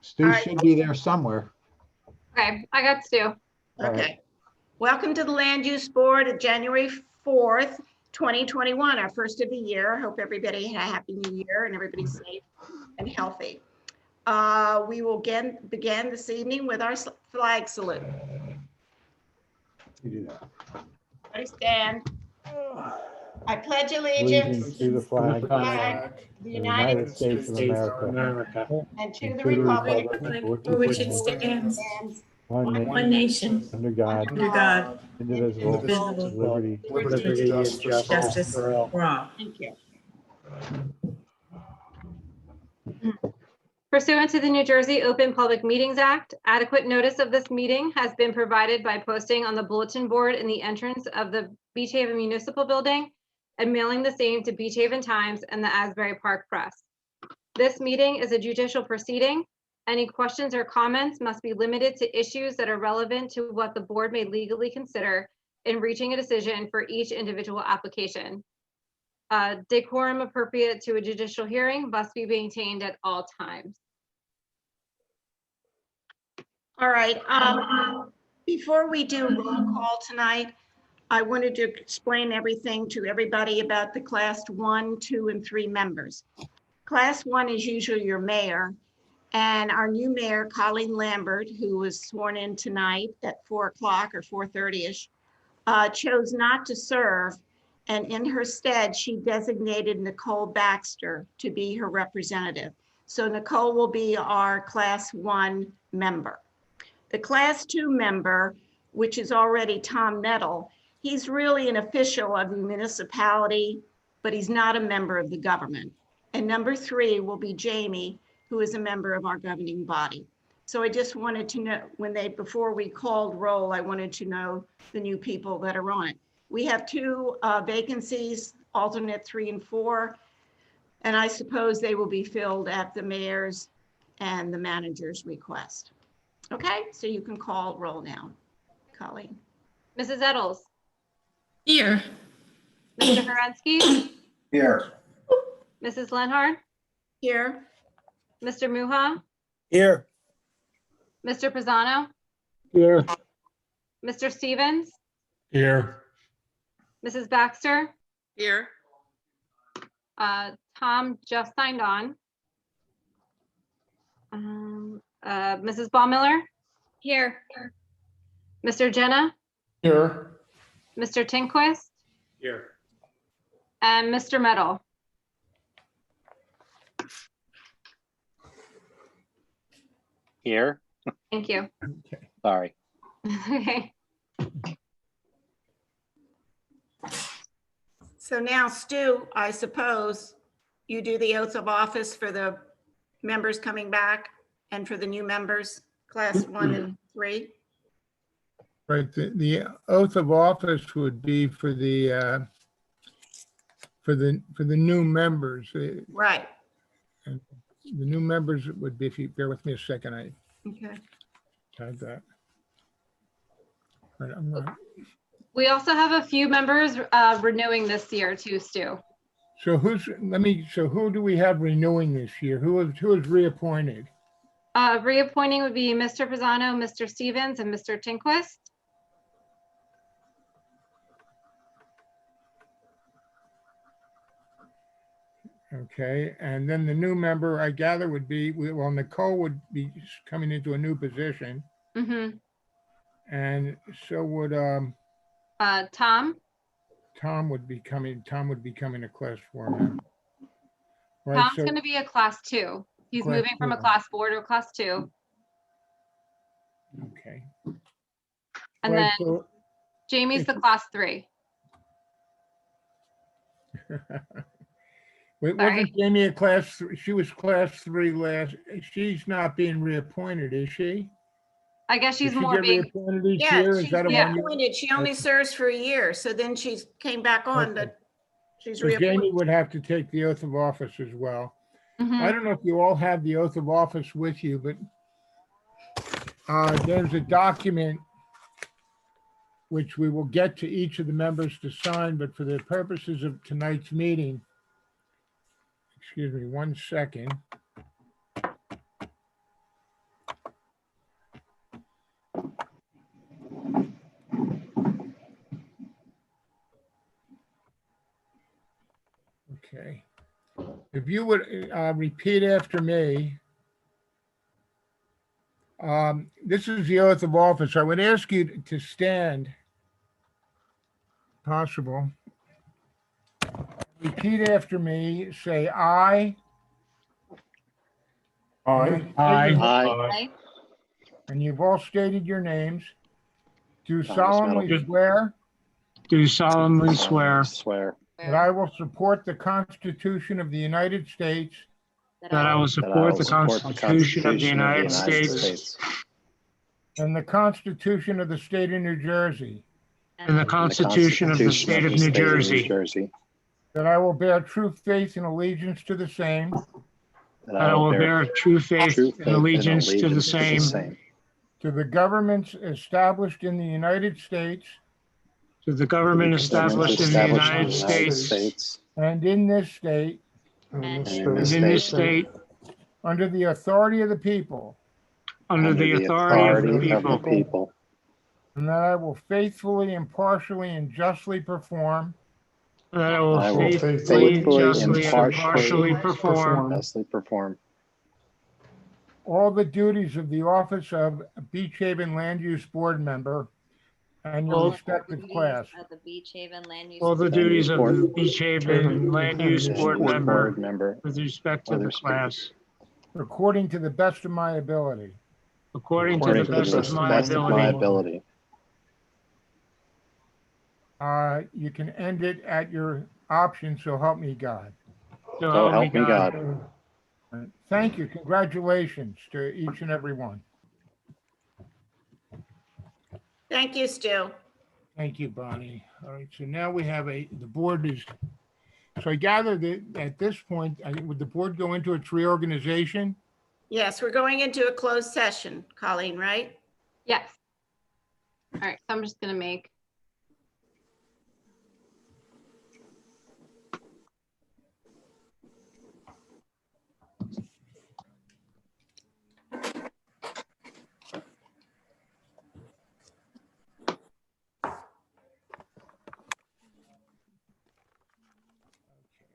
Stu right. should be there somewhere. Okay, I got Stu. Okay. Welcome to the Land Use Board of January 4th, 2021, our first of the year. Hope everybody had a happy new year and everybody's safe and healthy. We will begin this evening with our flag salute. You do that. Everybody stand. I pledge allegiance To the flag of the United States of America and to and the to the republic republic for which it stands, one nation, under God, under God, indivisible, indivisible, with liberty liberty and justice for all. Thank you. Pursuant to the New Jersey Open Public Meetings Act, adequate notice of this meeting has been provided by posting on the bulletin board in the entrance of the Beach Haven Municipal Building and mailing the same to Beach Haven Times and the Asbury Park Press. This meeting is a judicial proceeding. Any questions or comments must be limited to issues that are relevant to what the board may legally consider in reaching a decision for each individual application. Decorum appropriate to a judicial hearing must be maintained at all times. All right. Before we do roll call tonight, I wanted to explain everything to everybody about the class 1, 2, and 3 members. Class 1 is usually your mayor, and our new mayor, Colleen Lambert, who was sworn in tonight at 4 o'clock or 4:30ish, chose not to serve, and in her stead, she designated Nicole Baxter to be her representative. So Nicole will be our class 1 member. The class 2 member, which is already Tom Nettle, he's really an official of the municipality, but he's not a member of the government. And number 3 will be Jamie, who is a member of our governing body. So I just wanted to know, before we called roll, I wanted to know the new people that are on it. We have 2 vacancies, alternate 3 and 4, and I suppose they will be filled at the mayor's and the manager's request. Okay, so you can call roll now, Colleen. Mrs. Eddles, Here. Mr. Horensky, Here. Mrs. Lenhard, Here. Mr. Muha, Here. Mr. Pisano, Here. Mr. Stevens, Here. Mrs. Baxter, Here. Tom just signed on. Mrs. Baumiller? Here. Mr. Jenna? Here. Mr. Tinquist? Here. And Mr. Meadow? Here. Thank you. Sorry. Okay. So now, Stu, I suppose you do the oath of office for the members coming back and for the new members, class 1 and 3. Right, the oath of office would be for the new members. Right. And the new members would be, if you bear with me a second, I Okay. had that. Right, I'm gonna, We also have a few members renewing this year too, Stu. so who do we have renewing this year? Who is reappointed? Reappointing would be Mr. Pisano, Mr. Stevens, and Mr. Tinquist. Okay, and then the new member, I gather, would be, well, Nicole would be coming into a new position, Mm-hmm. and so would Tom? Tom would be coming a class 4 member. Right, Tom's so- going to be a class 2. He's Class moving from a 2. class 4 to a class 2. Okay. And Right, then so- Jamie's the class 3. Wait, Sorry. wasn't Jamie a class, she was class 3 last, she's not being reappointed, is she? I guess she's Did she more get being, reappointed each Yeah, year? Is she's that a yeah. one year? reappointed. She only serves for a year, so then she came back on, Okay. but she's So reappointed. Jamie would have to take the oath of office as well. Mhm. I don't know if you all have the oath of office with you, but there's a document which we will get to each of the members to sign, but for the purposes of tonight's meeting, excuse me, 1 second. Okay. If you would repeat after me. This is the oath of office. I would ask you to stand, possible. Repeat after me. Say "I." Aye. I, And you've all stated your names. Do Thomas solemnly Meadows. swear Do solemnly swear swear that I will support the Constitution of the United States that I will that I will support the support the Constitution of the United States States and the Constitution of the State of New Jersey, and the Constitution of the State of New Jersey, that I will bear true faith and allegiance to the same that I will bear true faith and allegiance to the same, to the governments established in the United States to the government established in the United States and in this state and in this state, under the authority of the people, under the authority of the people, and that I will faithfully, impartially, and justly perform and that I will I will faithfully, justly, and impartially perform all the duties of the office of Beach Haven Land Use Board member and your respective class. Of the Beach Haven Land Use. all the duties of the Beach Haven Haven Land Use Board member member with respect to the class, According to the best of my ability. according to the best of my ability. You can end it at your option, so help me God. So help me God. Thank you. Congratulations to each and every one. Thank you, Stu. Thank you, Bonnie. All right, so now we have the board is, so I gather that at this point, would the board go into its reorganization? Yes, we're going into a closed session, Colleen, right? Yes. All right, so I'm just gonna make.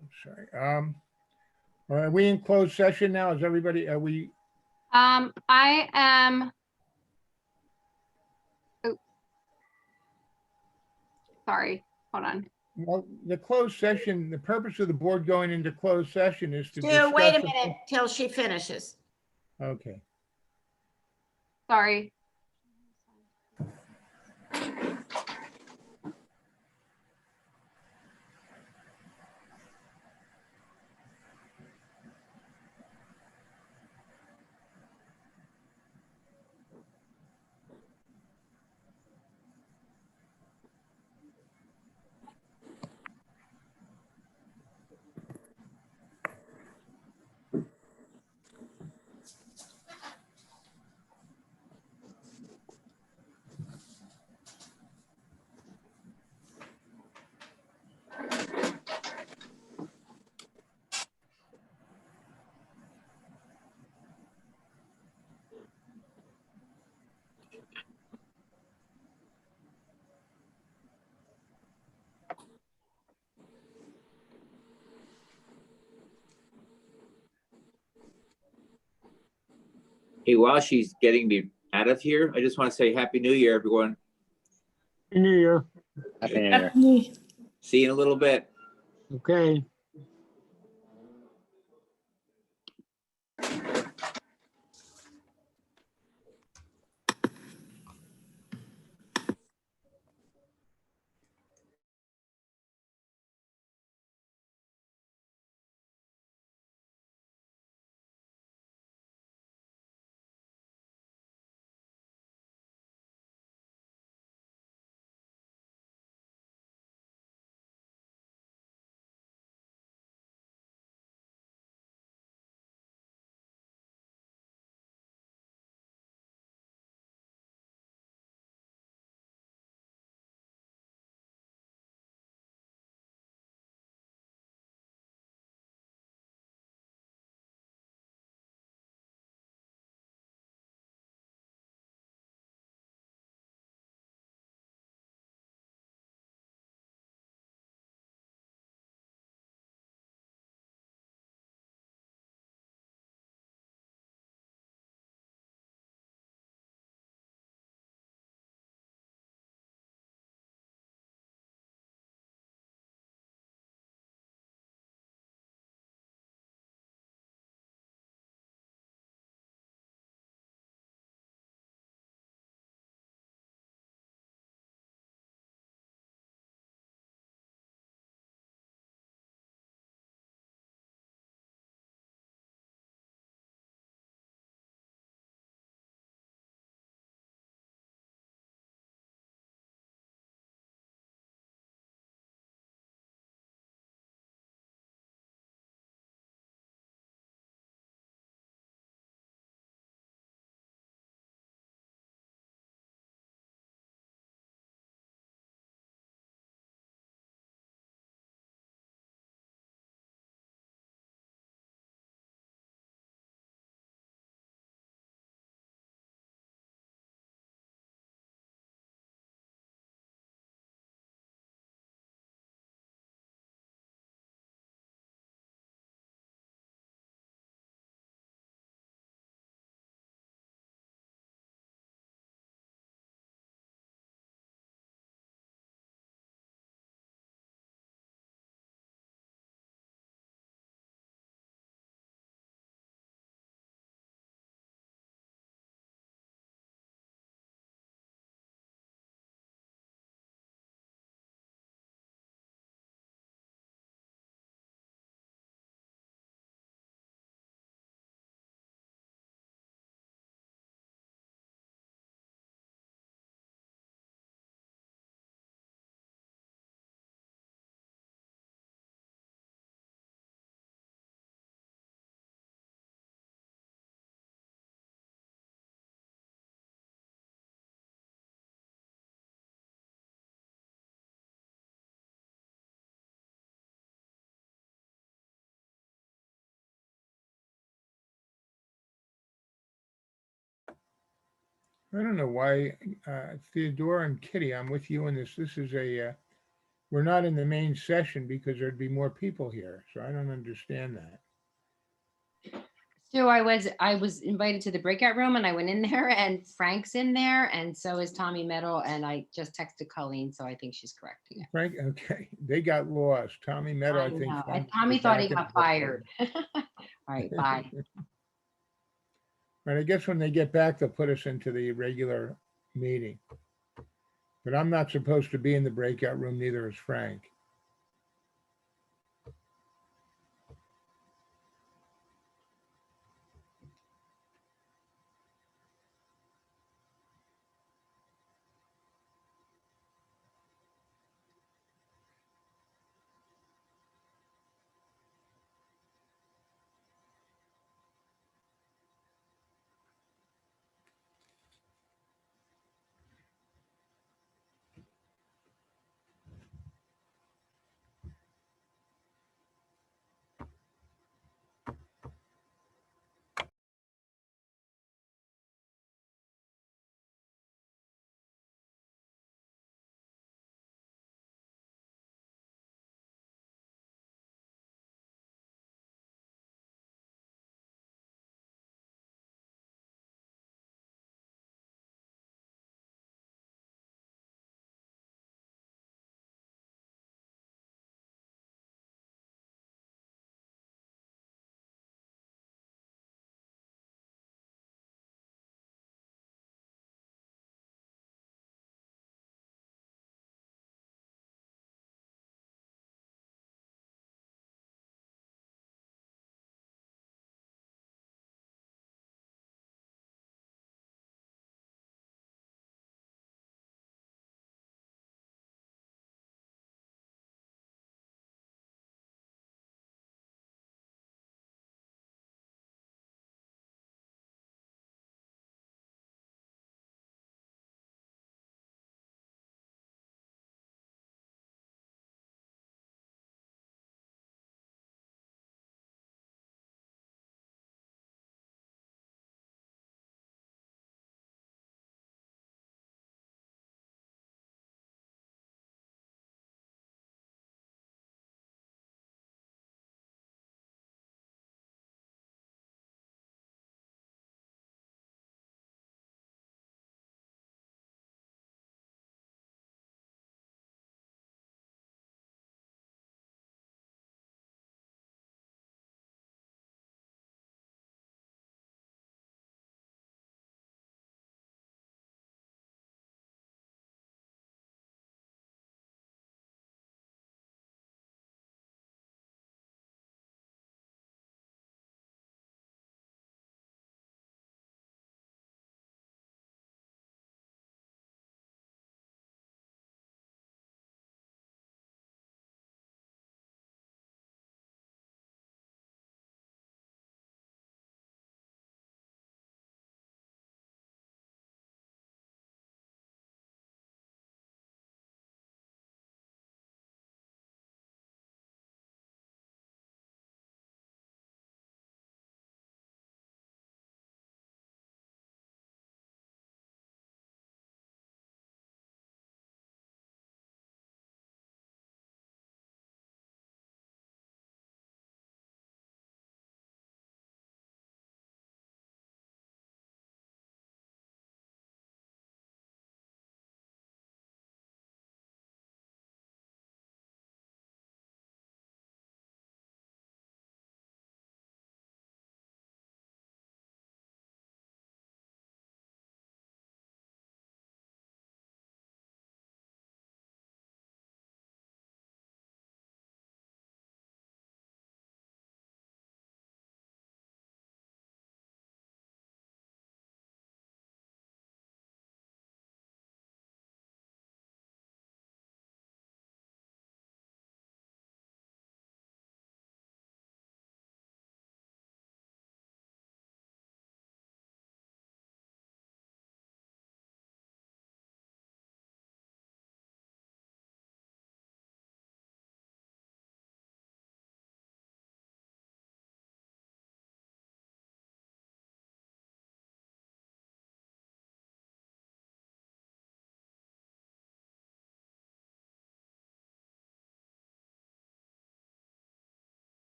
I'm sorry. Are we in closed session now? Is everybody, are we? I am. Oh. Sorry, hold on. Well, the closed session, the purpose of the board going into closed session is to Stu, discuss. wait a minute till she finishes. Okay. Sorry. Hey, while she's getting me out of here, I just want to say Happy New Year, everyone. Happy New Year. Happy New Year. See you in a little bit. Okay. I don't know why, Theodora and Kitty, I'm with you on this. This is we're not in the main session because there'd be more people here, so I don't understand that. So I was invited to the breakout room and I went in there and Frank's in there and so is Tommy Meadow and I just texted Colleen, so I think she's correcting it. Frank, okay, they got lost. Tommy Meadow, I think. know. Frank Tommy is thought he back in got the- fired. All right, bye. Right, I guess when they get back, they'll put us into the regular meeting. But I'm not supposed to be in the breakout room, neither is Frank.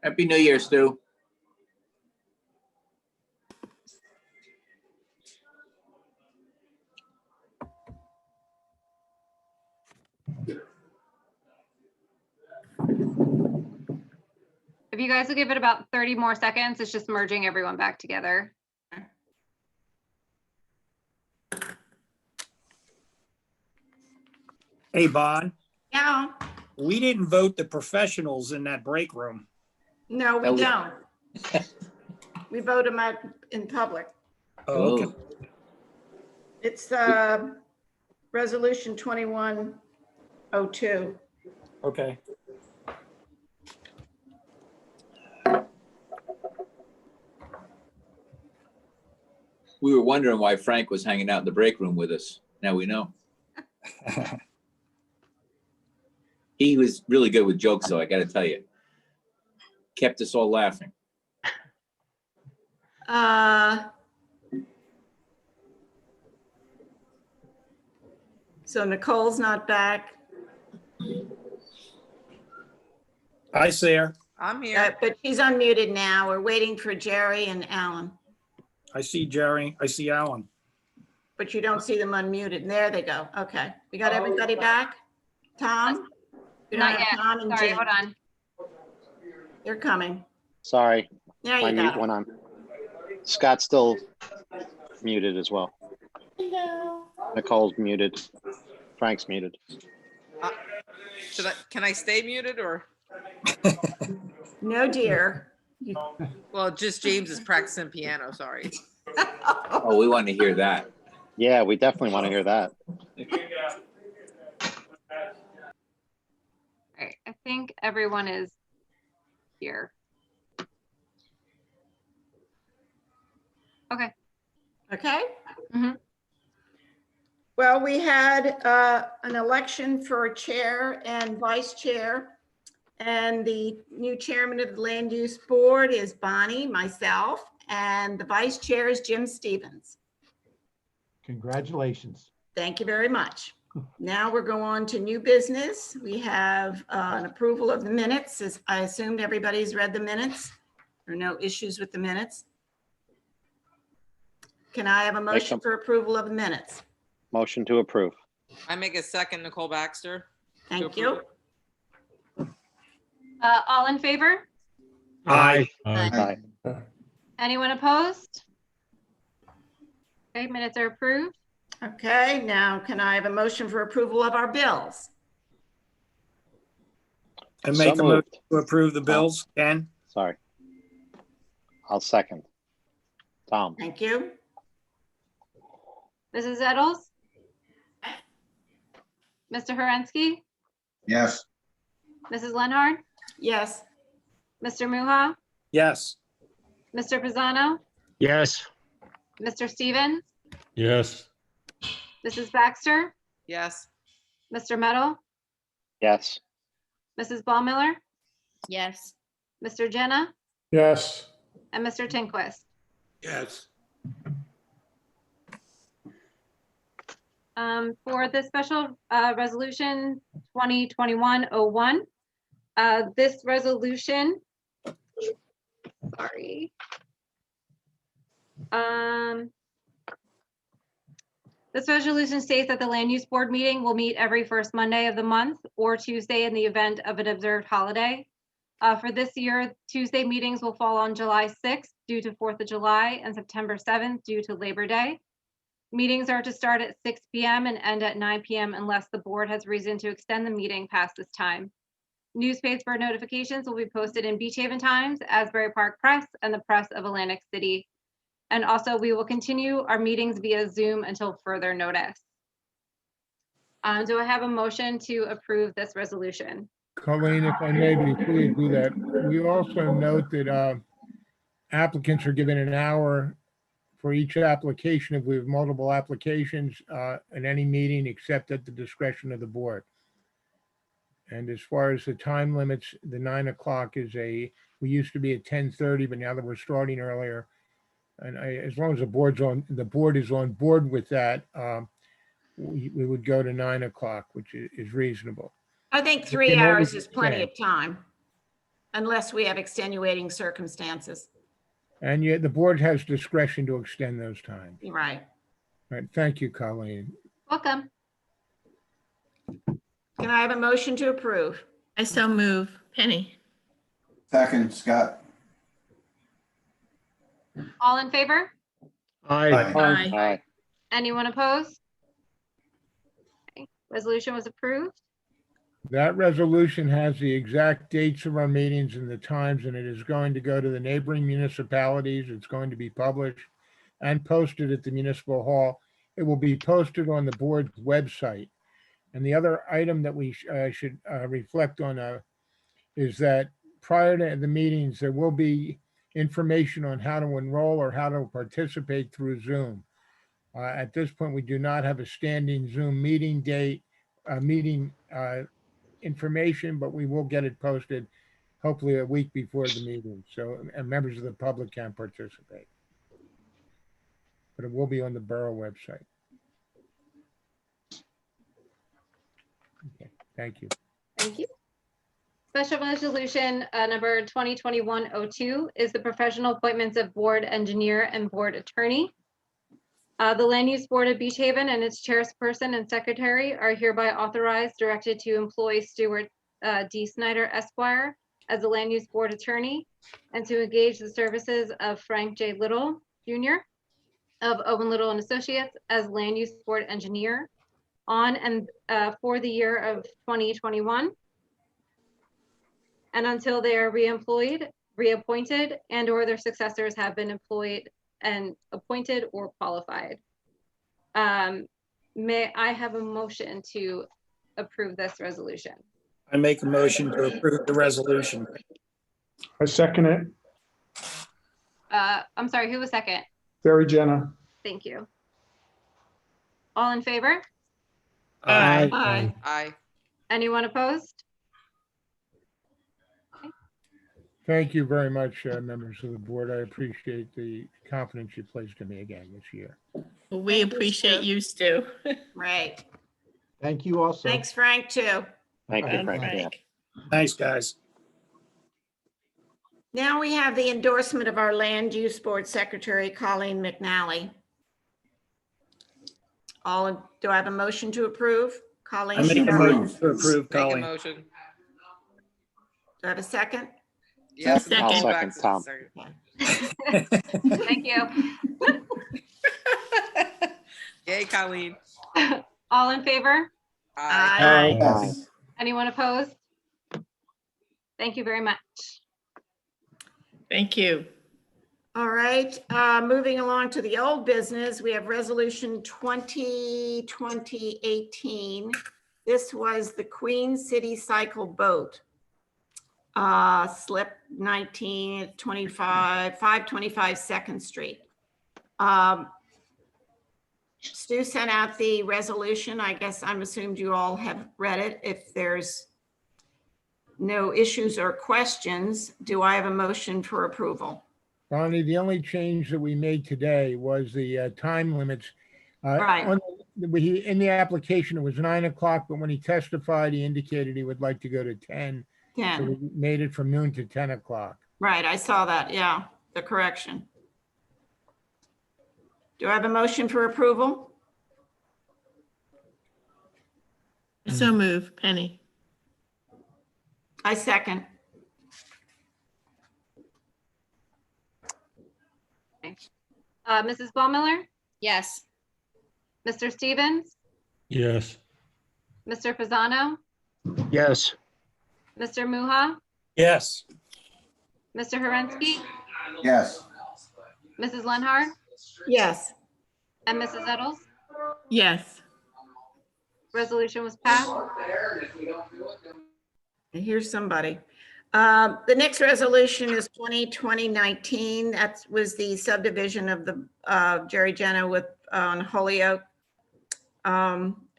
Happy New Year, Stu. If you guys will give it about 30 more seconds, it's just merging everyone back together. Hey, Bon, Yeah, we didn't vote the professionals in that break room. no, we Oh, we- don't. We vote them out in public. Oh, okay. It's Resolution 2102. Okay. We were wondering why Frank was hanging out in the break room with us. Now we know. He was really good with jokes, though, I gotta tell you. Kept us all laughing. So Nicole's not back, Hi, Sarah. I'm here. but she's unmuted now. We're waiting for Jerry and Alan, I see Jerry. I see Alan. but you don't see them unmuted. And there they go. Okay. We got everybody back? Tom? We don't Not have yet. Tom and Sorry, Jim. hold on. They're coming. Sorry, There my you mute go. went on. Scott's still muted as well. Nicole's muted. Frank's muted. Can I stay muted or? No, dear. Well, just James is practicing piano, sorry. Oh, we want to hear that. Yeah, we definitely want to hear that. All right, I think everyone is here. Okay. Okay. Mhm. Well, we had an election for chair and vice chair. And the new chairman of the land use board is Bonnie, myself, and the vice chair is Jim Stevens. Congratulations. Thank you very much. Now we're going on to new business. We have an approval of the minutes. As I assumed everybody's read the minutes. There are no issues with the minutes. Can I have a motion for approval of the minutes? Motion to approve. I make a second, Nicole Baxter. Thank you. All in favor? Aye. Aye. Anyone opposed? Okay, minutes are approved. Okay, now can I have a motion for approval of our bills? I So make a motion moved. to approve the bills. Ken? Sorry. I'll second. Tom. Thank you. Mrs. Eddles? Mr. Horensky? Yes. Mrs. Lenhard? Yes. Mr. Muha? Yes. Mr. Pisano? Yes. Mr. Stevens? Yes. Mrs. Baxter? Yes. Mr. Meadow? Yes. Mrs. Ballmiller? Yes. Mr. Jenna? Yes. And Mr. Tinquist? Yes. For the special resolution 2021-01, this resolution, sorry. This resolution states that the land use board meeting will meet every first Monday of the month or Tuesday in the event of an observed holiday. For this year, Tuesday meetings will fall on July 6th due to 4th of July and September 7th due to Labor Day. Meetings are to start at 6 p.m. and end at 9 p.m. unless the board has reason to extend the meeting past this time. Newspaper notifications will be posted in Beach Haven Times, Asbury Park Press, and the Press of Atlantic City. And also, we will continue our meetings via Zoom until further notice. Do I have a motion to approve this resolution? Colleen, if I may, before you do that, we also note that applicants are given an hour for each application if we have multiple applications in any meeting except at the discretion of the board. And as far as the time limits, the 9 o'clock is we used to be at 10:30, but now that we're starting earlier, and as long as the board is on board with that, we would go to 9 o'clock, which is reasonable. I think You 3 can always hours is plenty of time. unless we have extenuating circumstances. And yet the board has discretion to extend those times. You're right. All right, thank you, Colleen. Welcome. Can I have a motion to approve? I so move. Penny? Second, Scott. All in favor? Aye. Aye. Aye. Anyone opposed? Okay, resolution was approved. That resolution has the exact dates of our meetings and the times, and it is going to go to the neighboring municipalities. It's going to be published and posted at the municipal hall. It will be posted on the board's website. And the other item that we should reflect on is that prior to the meetings, there will be information on how to enroll or how to participate through Zoom. At this point, we do not have a standing Zoom meeting date, meeting information, but we will get it posted hopefully a week before the meeting. So members of the public can participate. But it will be on the borough website. Okay, thank you. Thank you. Special resolution number 2021-02 is the professional appointments of board engineer and board attorney. The Land Use Board of Beach Haven and its chairperson and secretary are hereby authorized, directed to employ Stuart D. Snyder Esquire as the Land Use Board attorney and to engage the services of Frank J. Little Jr. of Owen Little and Associates as Land Use Board engineer on and for the year of 2021 and until they are reemployed, reappointed, and or their successors have been employed and appointed or qualified. May I have a motion to approve this resolution? I make a motion to approve the resolution. I second it. I'm sorry, who was second? Barry Jenna. Thank you. All in favor? Aye. Aye. Aye. Anyone opposed? Thank you very much, members of the board. I appreciate the confidence you placed in me again this year. Well, we Thank you, appreciate Stu. you, Stu. Right. Thank you also. Thanks, Frank, too. Thank you, And Frank. Yeah. Frank. Thanks, guys. Now we have the endorsement of our Land Use Board Secretary, Colleen McNally. Do I have a motion to approve? Colleen, I make a McNally. motion to approve, Make a Colleen. motion. Do I have a second? Yes. Second. I'll I'll go back second, to Tom. second. Thank you. Yay, Colleen. All in favor? Aye. Aye. Anyone opposed? Thank you very much. Thank you. All right, moving along to the old business, we have resolution 2020-18. This was the Queen City Cycle Boat. Slip 19 at 525 Second Street. Stu sent out the resolution. I guess I'm assumed you all have read it. If there's no issues or questions, do I have a motion for approval? Bonnie, the only change that we made today was the time limits. Right. In the application, it was 9 o'clock, but when he testified, he indicated he would like to go to 10. So 10. we made it from noon to 10 o'clock. Right, I saw that, yeah, the correction. Do I have a motion for approval? I so move. Penny? I second. Mrs. Baumiller, Yes. Mr. Stevens, Yes. Mr. Fasano, Yes. Mr. Muha, Yes. Mr. Herensky, Yes. Mrs. Lenhard, Yes. and Mrs. Eddles. Yes. Resolution was passed. Here's somebody. The next resolution is 2020-19. That was the subdivision of the Jerry Jenna with on Holyoke.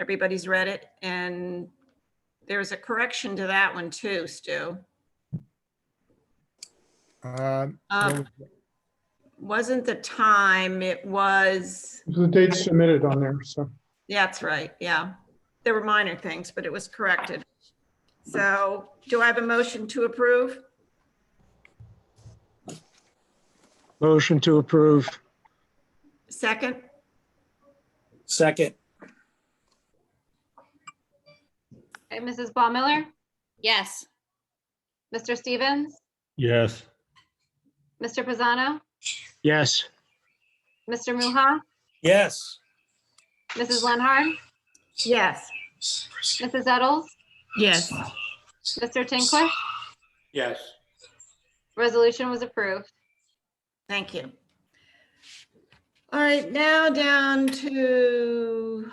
Everybody's read it, and there's a correction to that one too, Stu. Wasn't the time, it was, The date submitted on there, so. yeah, that's right, yeah. There were minor things, but it was corrected. So do I have a motion to approve? Motion to approve. Second, Second. Okay, Mrs. Ball Miller, Yes. Mr. Stevens, Yes. Mr. Pisano, Yes. Mr. Muha, Yes. Mrs. Lenhard, yes. Mrs. Eddles, Yes. Mr. Tinkler. Yes. Resolution was approved. Thank you. All right, now down to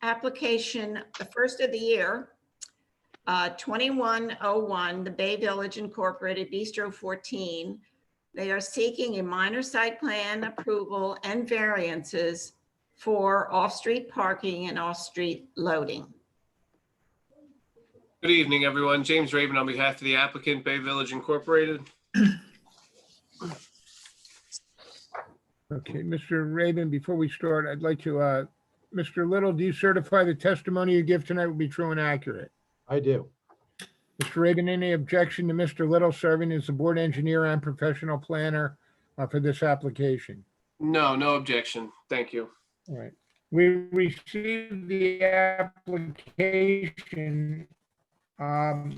application, the first of the year, 2101, the Bay Village Incorporated Bistro 14. They are seeking a minor site plan approval and variances for off-street parking and off-street loading. Good evening, everyone. James Raven on behalf of the applicant, Bay Village Incorporated. Okay, Mr. Raven, before we start, I'd like to, Mr. Little, do you certify the testimony you give tonight will be true and accurate? I do. Mr. Raven, any objection to Mr. Little serving as the board engineer and professional planner for this application? No, no objection. Thank you. All right. We received the application for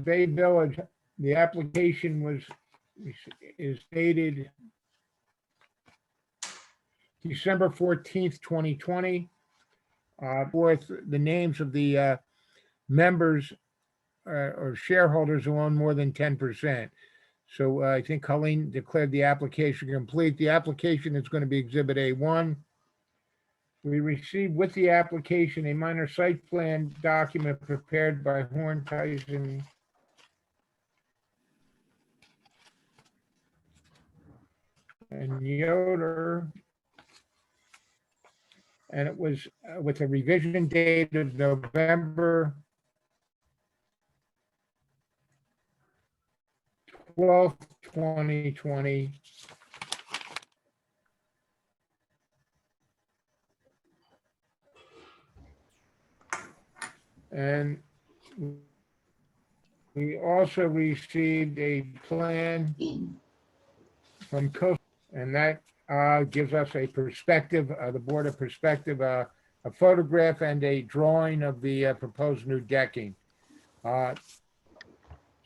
Bay Village. The application is dated December 14th, 2020. With the names of the members or shareholders who own more than 10%. So I think Colleen declared the application complete. The application is going to be Exhibit A1. We received with the application a minor site plan document prepared by Horn Tyson and Yoder. And it was with a revision date of November 12th, 2020. And we also received a plan from Coast, and that gives us a perspective, the board a perspective, a photograph and a drawing of the proposed new decking. So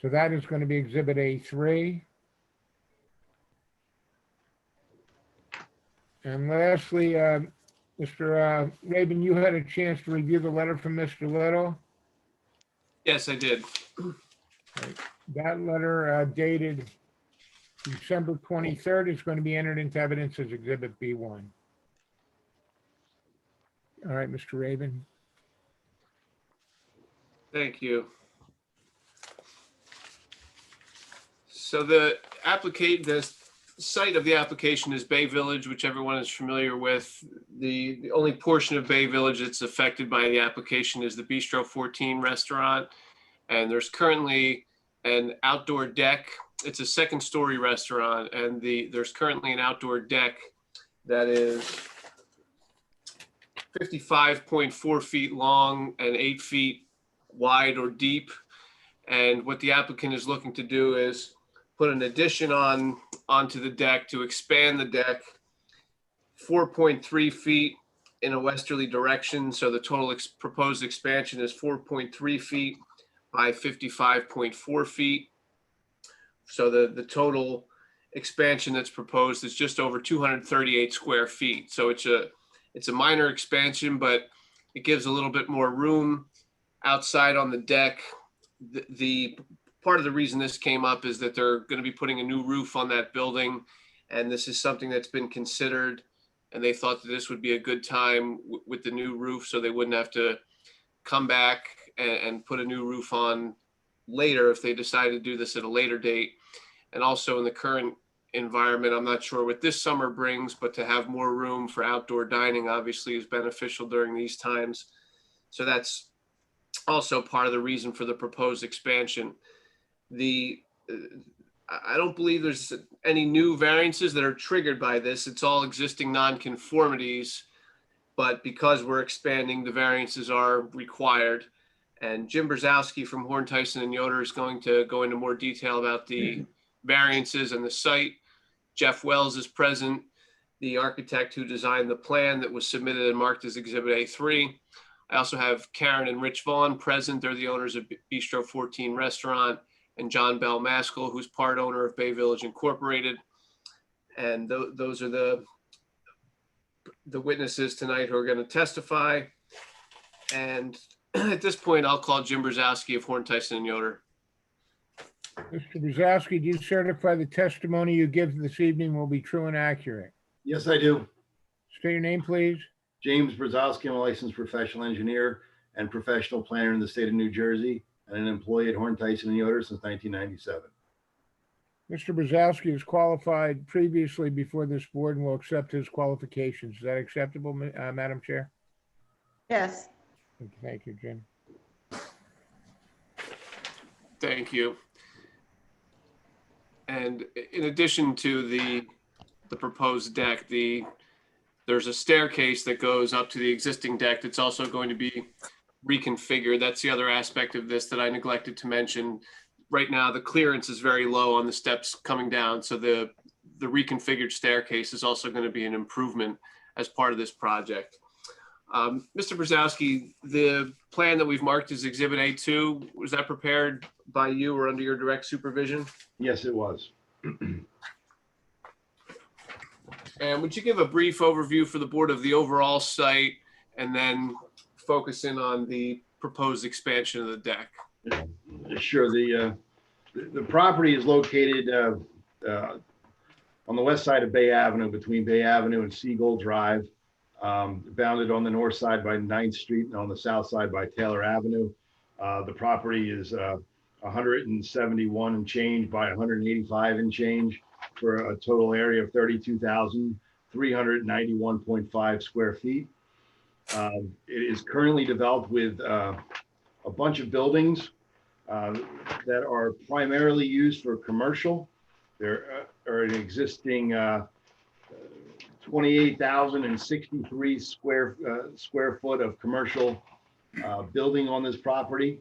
that is going to be Exhibit A3. And lastly, Mr. Raven, you had a chance to review the letter from Mr. Little. Yes, I did. That letter dated December 23rd is going to be entered into evidence as Exhibit B1. All right, Mr. Raven. Thank you. So the site of the application is Bay Village, which everyone is familiar with. The only portion of Bay Village that's affected by the application is the Bistro 14 restaurant. And there's currently an outdoor deck. It's a second-story restaurant, and there's currently an outdoor deck that is 55.4 feet long and 8 feet wide or deep. And what the applicant is looking to do is put an addition onto the deck to expand the deck 4.3 feet in a westerly direction. So the total proposed expansion is 4.3 feet by 55.4 feet. So the total expansion that's proposed is just over 238 square feet. So it's a minor expansion, but it gives a little bit more room outside on the deck. The part of the reason this came up is that they're going to be putting a new roof on that building, and this is something that's been considered, and they thought that this would be a good time with the new roof, so they wouldn't have to come back and put a new roof on later if they decide to do this at a later date. And also in the current environment, I'm not sure what this summer brings, but to have more room for outdoor dining obviously is beneficial during these times. So that's also part of the reason for the proposed expansion. I don't believe there's any new variances that are triggered by this. It's all existing nonconformities, but because we're expanding, the variances are required. And Jim Brzezowski from Horn, Tyson and Yoder is going to go into more detail about the variances and the site. Jeff Wells is present, the architect who designed the plan that was submitted and marked as Exhibit A3. I also have Karen and Rich Vaughn present. They're the owners of Bistro 14 Restaurant, and John Bell Maskell, who's part owner of Bay Village Incorporated. And those are the witnesses tonight who are going to testify. And at this point, I'll call Jim Brzezowski of Horn, Tyson and Yoder. Mr. Brzezowski, do you certify the testimony you give this evening will be true and accurate? Yes, I do. State your name, please. James Brzezowski. I'm a licensed professional engineer and professional planner in the state of New Jersey and an employee at Horn, Tyson and Yoder since 1997. Mr. Brzezowski is qualified previously before this board and will accept his qualifications. Is that acceptable, Madam Chair? Yes. Thank you, Jim. Thank you. And in addition to the proposed deck, there's a staircase that goes up to the existing deck that's also going to be reconfigured. That's the other aspect of this that I neglected to mention. Right now, the clearance is very low on the steps coming down, so the reconfigured staircase is also going to be an improvement as part of this project. Mr. Brzezowski, the plan that we've marked as Exhibit A2, was that prepared by you or under your direct supervision? Yes, it was. And would you give a brief overview for the board of the overall site and then focus in on the proposed expansion of the deck? Sure. The property is located on the west side of Bay Avenue, between Bay Avenue and Seagull Drive, bounded on the north side by 9th Street and on the south side by Taylor Avenue. The property is 171 and change by 185 and change for a total area of 32,391.5 square feet. It is currently developed with a bunch of buildings that are primarily used for commercial. There are an existing 28,063 square foot of commercial building on this property.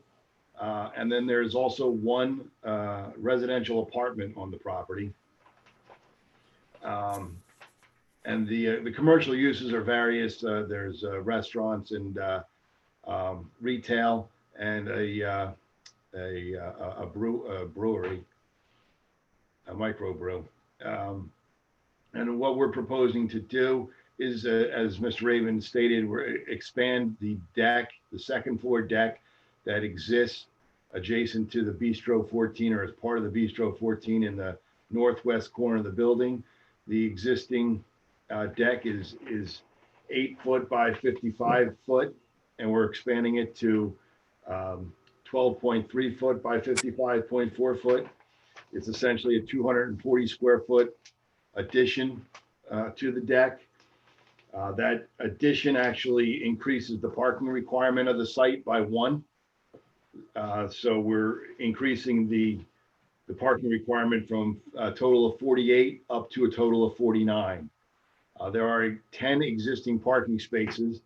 And then there's also one residential apartment on the property. And the commercial uses are various. There's restaurants and retail and a brewery, a microbrew. And what we're proposing to do is, as Mr. Raven stated, we're expand the deck, the second floor deck that exists adjacent to the Bistro 14 or as part of the Bistro 14 in the northwest corner of the building. The existing deck is 8 foot by 55 foot, and we're expanding it to 12.3 foot by 55.4 foot. It's essentially a 240 square foot addition to the deck. That addition actually increases the parking requirement of the site by 1. So we're increasing the parking requirement from a total of 48 up to a total of 49. There are 10 existing parking spaces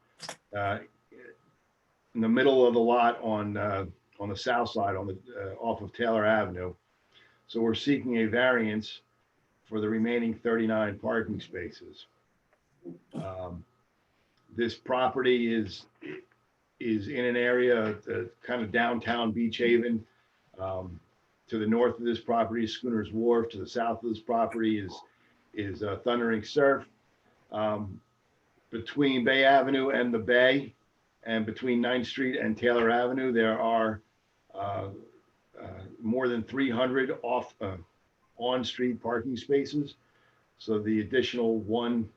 in the middle of the lot on the south side, off of Taylor Avenue. So we're seeking a variance for the remaining 39 parking spaces. This property is in an area, kind of downtown Beach Haven. To the north of this property is Schooner's Wharf. To the south of this property is Thundering Surf. Between Bay Avenue and the Bay, and between 9th Street and Taylor Avenue, there are more than 300 on-street parking spaces. So the additional 1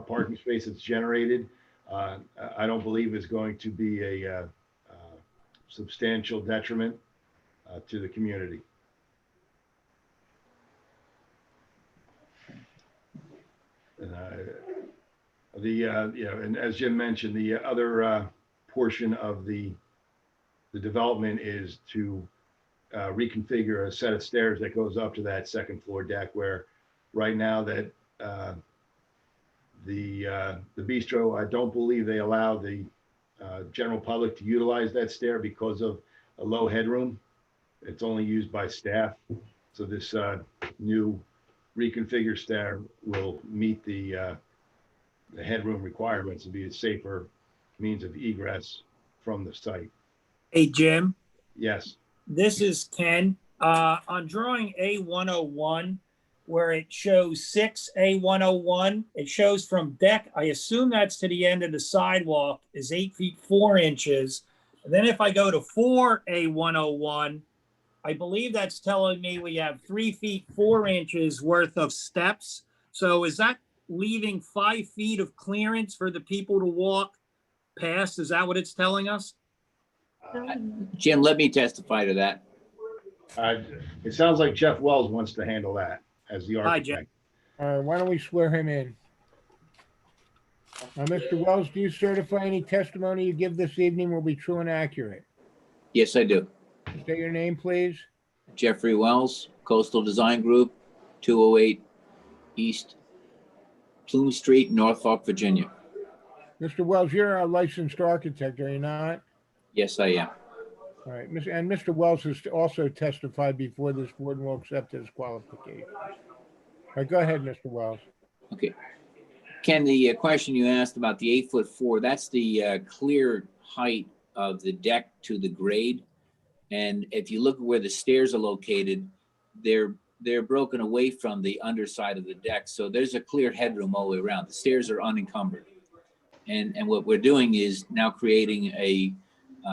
parking space that's generated, I don't believe is going to be a substantial detriment to the community. And and as Jim mentioned, the other portion of the development is to reconfigure a set of stairs that goes up to that second floor deck, where right now that the bistro, I don't believe they allow the general public to utilize that stair because of a low headroom. It's only used by staff. So this new reconfigured stair will meet the headroom requirements and be a safer means of egress from the site. Hey, Jim, Yes. this is Ken. On drawing A101, where it shows 6A101, it shows from deck, I assume that's to the end of the sidewalk, is 8 feet 4 inches. And then if I go to 4A101, I believe that's telling me we have 3 feet 4 inches worth of steps. So is that leaving 5 feet of clearance for the people to walk past? Is that what it's telling us? Jim, let me testify to that. It sounds like Jeff Wells wants to handle that as the Hi, Jeff. architect. Why don't we swear him in? Mr. Wells, do you certify any testimony you give this evening will be true and accurate? Yes, I do. State your name, please. Jeffrey Wells, Coastal Design Group, 208 East Plume Street, Norfolk, Virginia. Mr. Wells, you're a licensed architect, are you not? Yes, I am. All right, and Mr. Wells has also testified before this board and will accept his qualifications. All right, go ahead, Mr. Wells. Okay. Ken, the question you asked about the 8'4", that's the clear height of the deck to the grade. And if you look at where the stairs are located, they're broken away from the underside of the deck. So there's a clear headroom all the way around. The stairs are unencumbered. And what we're doing is now creating a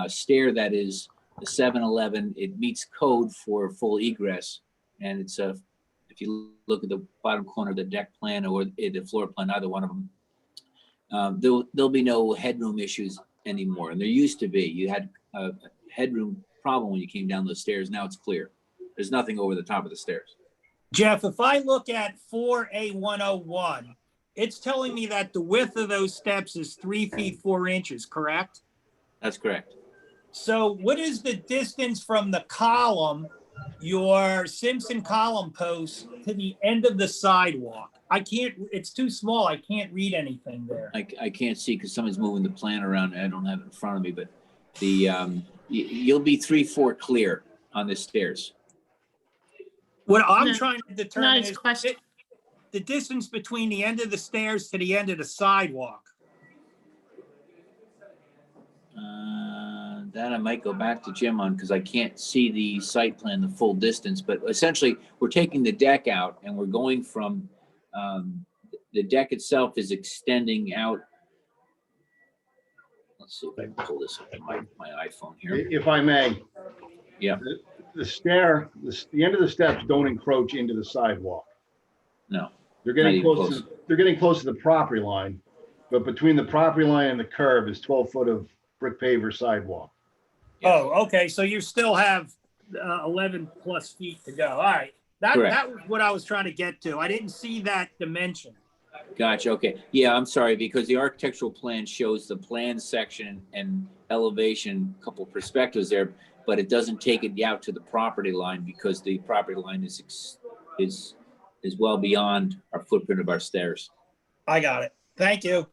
stair that is the 711. It meets code for full egress. And it's if you look at the bottom corner of the deck plan or the floor plan, either one of them, there'll be no headroom issues anymore. And there used to be. You had a headroom problem when you came down those stairs. Now it's clear. There's nothing over the top of the stairs. Jeff, if I look at 4A101, it's telling me that the width of those steps is 3 feet 4 inches, correct? That's correct. So what is the distance from the column, your Simpson column post, to the end of the sidewalk? I can't, it's too small. I can't read anything there. I can't see because someone's moving the plan around. I don't have it in front of me, but the you'll be 3'4" clear on the stairs. What I'm No, trying to determine his is question. the distance between the end of the stairs to the end of the sidewalk. That I might go back to Jim on because I can't see the site plan, the full distance. But essentially, we're taking the deck out and we're going from the deck itself is extending out. Let's see if I can pull this up on my iPhone here. If I may. Yeah. The stair, the end of the steps don't encroach into the sidewalk. No. They're getting Not even close. They're getting close to the property line, but between the property line and the curb is 12 foot of brick paver sidewalk. Oh, okay. So you still have 11 plus feet to go. All right. That was what I was trying to get to. I didn't see that dimension. Gotcha. Okay. Yeah, I'm sorry because the architectural plan shows the plan section and elevation, a couple perspectives there, but it doesn't take it out to the property line because the property line is well beyond our footprint of our stairs. I got it. Thank you.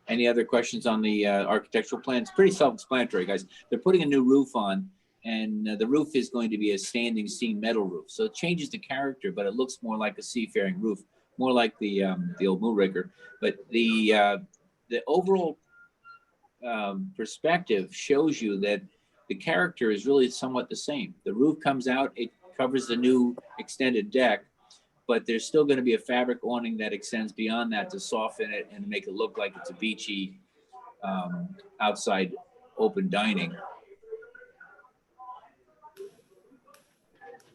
Any other questions on the architectural plan? It's pretty self-explanatory, guys. They're putting a new roof on, and the roof is going to be a standing seam metal roof. So it changes the character, but it looks more like a seafaring roof, more like the old Moonraker. But the overall perspective shows you that the character is really somewhat the same. The roof comes out, it covers the new extended deck, but there's still going to be a fabric awning that extends beyond that to soften it and make it look like it's a beachy outside open dining.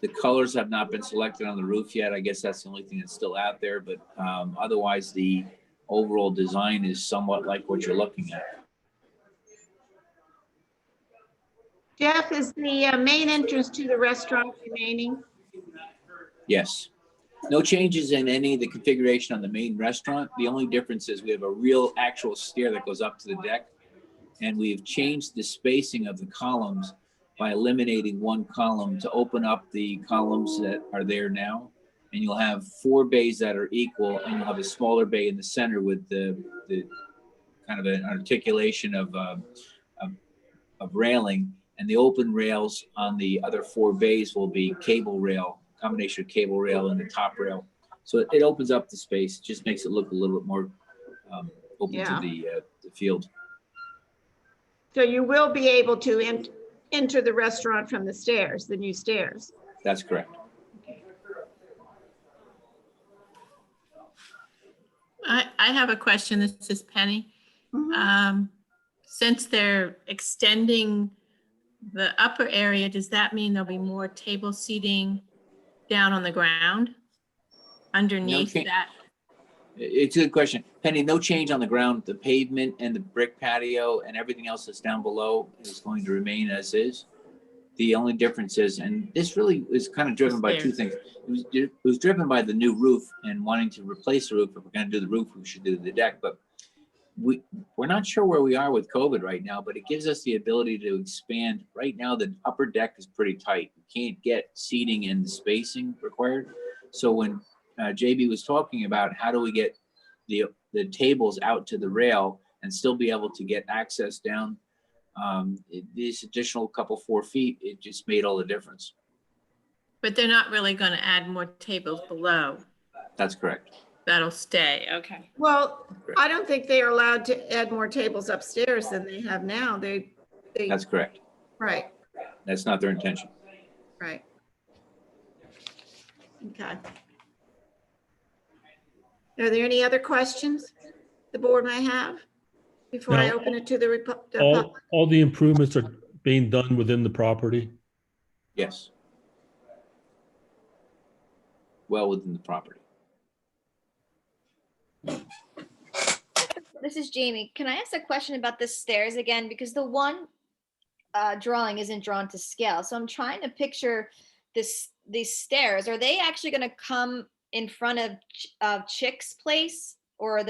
The colors have not been selected on the roof yet. I guess that's the only thing that's still out there, but otherwise the overall design is somewhat like what you're looking at. Jeff, is the main entrance to the restaurant remaining? Yes. No changes in any of the configuration on the main restaurant. The only difference is we have a real actual stair that goes up to the deck, and we've changed the spacing of the columns by eliminating one column to open up the columns that are there now. And you'll have 4 bays that are equal, and you'll have a smaller bay in the center with the kind of an articulation of railing. And the open rails on the other 4 bays will be cable rail, combination of cable rail and the top rail. So it opens up the space, just makes it look a little bit more open to the field. So you will be able to enter the restaurant from the stairs, the new stairs. That's correct. I have a question. This is Penny. Since they're extending the upper area, does that mean there'll be more table seating down on the ground underneath that? It's a good question. Penny, no change on the ground. The pavement and the brick patio and everything else that's down below is going to remain as is. The only difference is, and this really is kind of driven by 2 things. It was driven by the new roof and wanting to replace the roof. If we're going to do the roof, we should do the deck. But we're not sure where we are with COVID right now, but it gives us the ability to expand. Right now, the upper deck is pretty tight. We can't get seating and the spacing required. So when JB was talking about how do we get the tables out to the rail and still be able to get access down, this additional couple 4 feet, it just made all the difference. But they're not really going to add more tables below. That's correct. That'll stay. Okay. Well, I don't think they are allowed to add more tables upstairs than they have now. That's correct. Right. That's not their intention. Right. Okay. Are there any other questions the board may have before I open it to the public? All the improvements are being done within the property? Yes. Well within the property. This is Jamie. Can I ask a question about the stairs again? Because the one drawing isn't drawn to scale. So I'm trying to picture these stairs. Are they actually going to come in front of Chick's place, or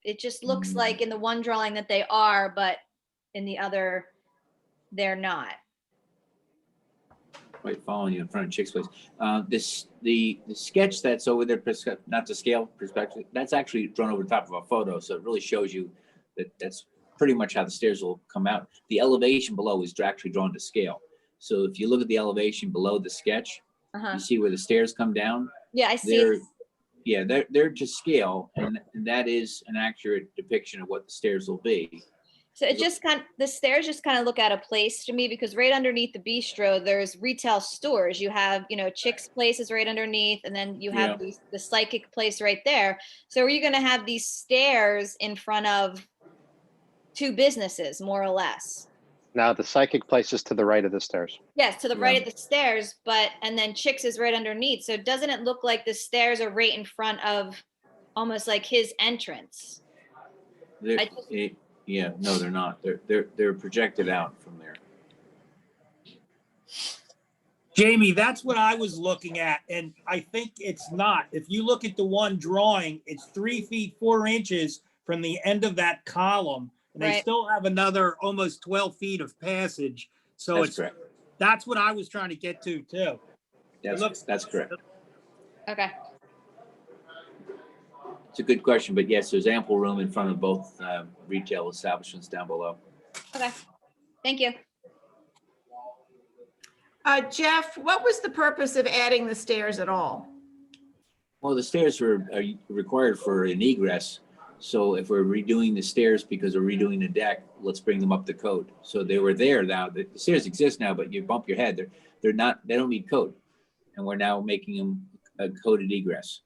it just looks like in the one drawing that they are, but in the other, they're not. Right, following you in front of Chick's place. The sketch that's over there, not to scale perspective, that's actually drawn over the top of a photo. So it really shows you that that's pretty much how the stairs will come out. The elevation below is actually drawn to scale. So if you look at the elevation below the sketch, you see where the stairs come down. Yeah, I see. They're to scale, and that is an accurate depiction of what the stairs will be. So the stairs just kind of look out of place to me, because right underneath the bistro, there's retail stores. You have, Chick's place is right underneath, and then you have the psychic place right there. So are you going to have these stairs in front of 2 businesses, more or less? Now the psychic place is to the right of the stairs. Yes, to the right of the stairs, and then Chick's is right underneath. So doesn't it look like the stairs are right in front of almost like his entrance? Yeah, no, they're not. They're projected out from there. Jamie, that's what I was looking at, and I think it's not. If you look at the one drawing, it's 3 feet 4 inches from the end of that column, and they still have another almost 12 feet of passage. So that's what I was trying to get to too. That's correct. Okay. It's a good question, but yes, there's ample room in front of both retail establishments down below. Okay. Thank you. Jeff, what was the purpose of adding the stairs at all? Well, the stairs are required for an egress. So if we're redoing the stairs because we're redoing the deck, let's bring them up to code. So they were there now. The stairs exist now, but you bump your head. They don't meet code. And we're now making them a coded egress.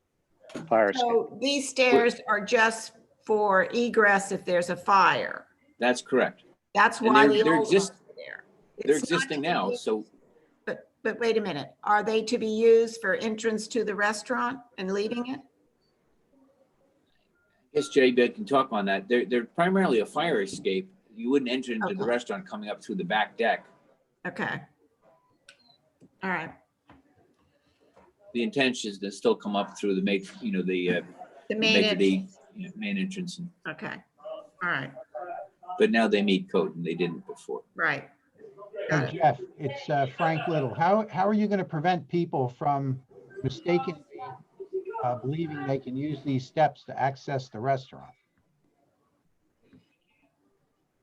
So these stairs are just for egress if there's a fire. That's correct. That's why they're existing now. So, but wait a minute. Are they to be used for entrance to the restaurant and leaving it? Yes, Jay, but can talk on that. They're primarily a fire escape. You wouldn't enter into the restaurant coming up through the back deck. Okay. All right. The intention is to still come up through the main, the main entrance. Okay. All right. But now they meet code, and they didn't before. Right. Hey, Jeff, it's Frank Little. How are you going to prevent people from mistakenly believing they can use these steps to access the restaurant?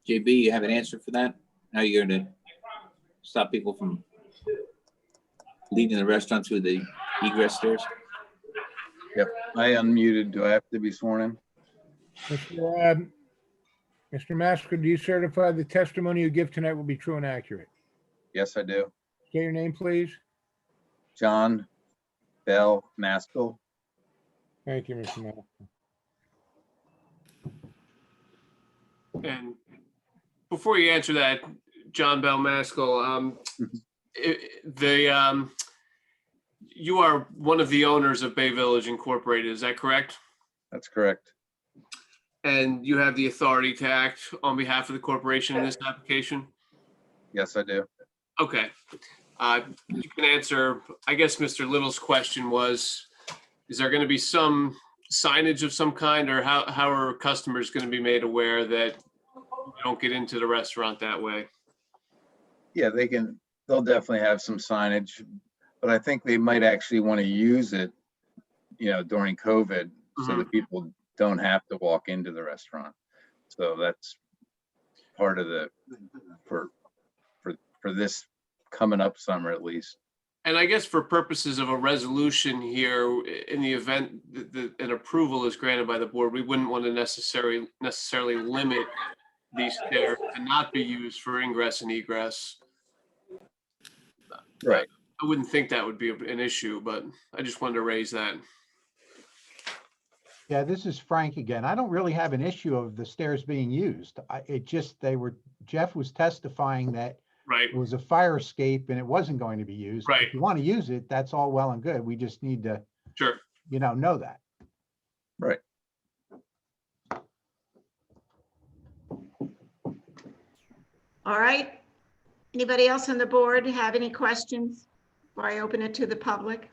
JB, you have an answer for that? How are you going to stop people from leaving the restaurant through the egress stairs? Yep, I unmuted. Do I have to be sworn in? Mr. Masker, do you certify the testimony you give tonight will be true and accurate? Yes, I do. Say your name, please. John Bell Maskell. Thank you, Mr. Masker. And before you answer that, John Bell Maskell, you are one of the owners of Bay Village Incorporated, is that correct? That's correct. And you have the authority to act on behalf of the corporation in this application? Yes, I do. Okay. You can answer, I guess Mr. Little's question was, is there going to be some signage of some kind, or how are customers going to be made aware that you don't get into the restaurant that way? Yeah, they'll definitely have some signage, but I think they might actually want to use it, during COVID, so that people don't have to walk into the restaurant. So that's part of for this coming up summer, at least. And I guess for purposes of a resolution here, in the event that an approval is granted by the board, we wouldn't want to necessarily limit these stairs to not be used for ingress and egress. Right. I wouldn't think that would be an issue, but I just wanted to raise that. Yeah, this is Frank again. I don't really have an issue of the stairs being used. Jeff was testifying that Right. it was a fire escape and it wasn't going to be used. Right. If you want to use it, that's all well and good. We just need to, Sure. know that. Right. All right. Anybody else on the board have any questions before I open it to the public?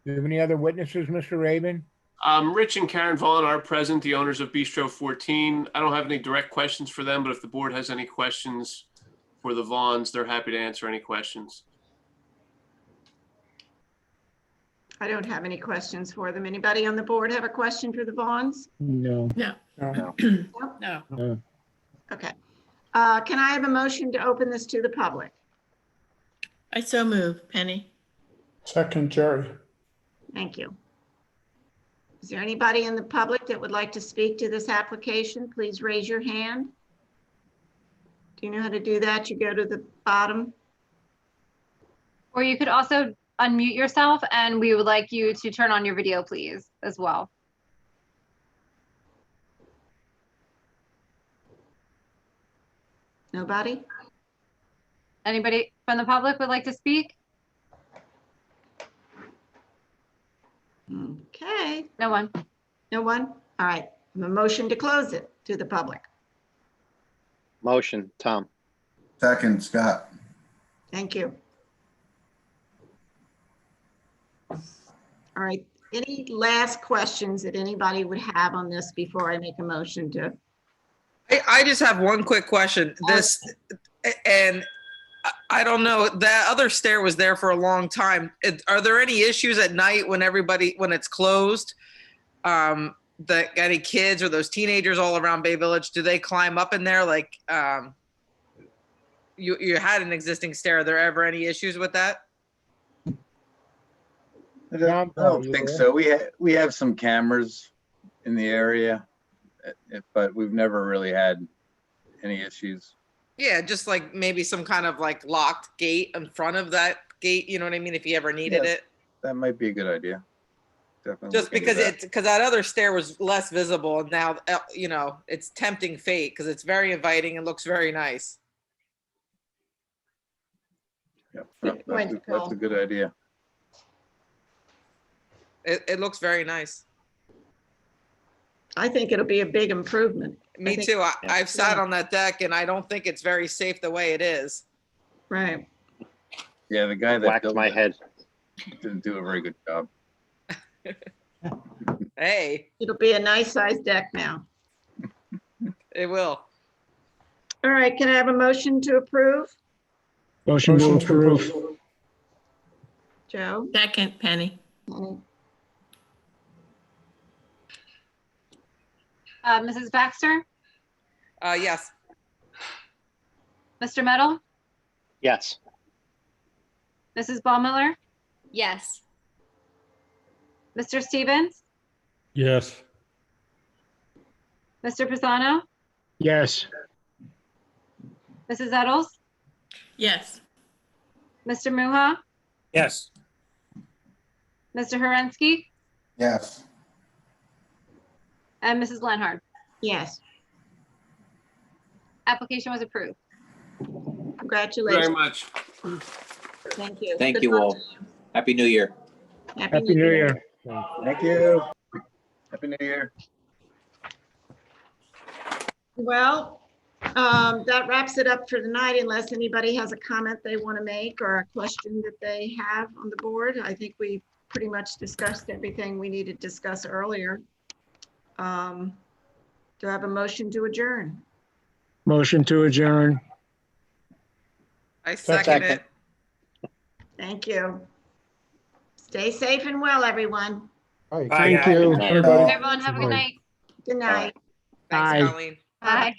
Do you have any other witnesses, Mr. Raven? Rich and Karen Vaughn are present, the owners of Bistro 14. I don't have any direct questions for them, but if the board has any questions for the Vaughns, they're happy to answer any questions. I don't have any questions for them. Anybody on the board have a question for the Vaughns? No. No. No. No. Okay. Can I have a motion to open this to the public? I so move, Penny. Second, Jerry. Thank you. Is there anybody in the public that would like to speak to this application? Please raise your hand. Do you know how to do that? You go to the bottom. Or you could also unmute yourself, and we would like you to turn on your video, please, as well. Nobody? Anybody from the public would like to speak? Okay. No one. No one? All right. A motion to close it to the public. Motion, Tom. Second, Scott. Thank you. All right. Any last questions that anybody would have on this before I make a motion to? I just have one quick question. And I don't know, that other stair was there for a long time. Are there any issues at night when it's closed? Any kids or those teenagers all around Bay Village, do they climb up in there? Like, you had an existing stair. Are there ever any issues with that? I don't think so. We have some cameras in the area, but we've never really had any issues. Yeah, just like maybe some kind of like locked gate in front of that gate, you know what I mean, if you ever needed it. That might be a good idea. Definitely. Just because that other stair was less visible, and now it's tempting fate because it's very inviting and looks very nice. Yep, that's a good idea. It looks very nice. I think it'll be a big improvement. Me too. I've sat on that deck and I don't think it's very safe the way it is. Right. Yeah, the guy that whacked my head didn't do a very good job. Hey. It'll be a nice sized deck now. It will. All right, can I have a motion to approve? Motion to approve. Joe? Second, Penny. Mrs. Baxter? Yes. Mr. Meadow, Yes. Mrs. Ballmiller, Yes. Mr. Stevens, Yes. Mr. Pisano, Yes. Mrs. Eddles, Yes. Mr. Muha, Yes. Mr. Herensky, Yes. and Mrs. Lenhard. Yes, Application was approved. Very congratulations. much. Thank you. Thank Good you luck all. to you. Happy New Year. Happy Happy New Year. Thank you. Happy New Year. Well, that wraps it up for tonight unless anybody has a comment they want to make or a question that they have on the board. I think we pretty much discussed everything we needed to discuss earlier. Do I have a motion to adjourn? Motion to adjourn. I second it. Thank you. Stay safe and well, everyone. All right. Thank you, Night. everybody. Everyone have a good night. Good night. Thanks, Aye. Colleen. Bye.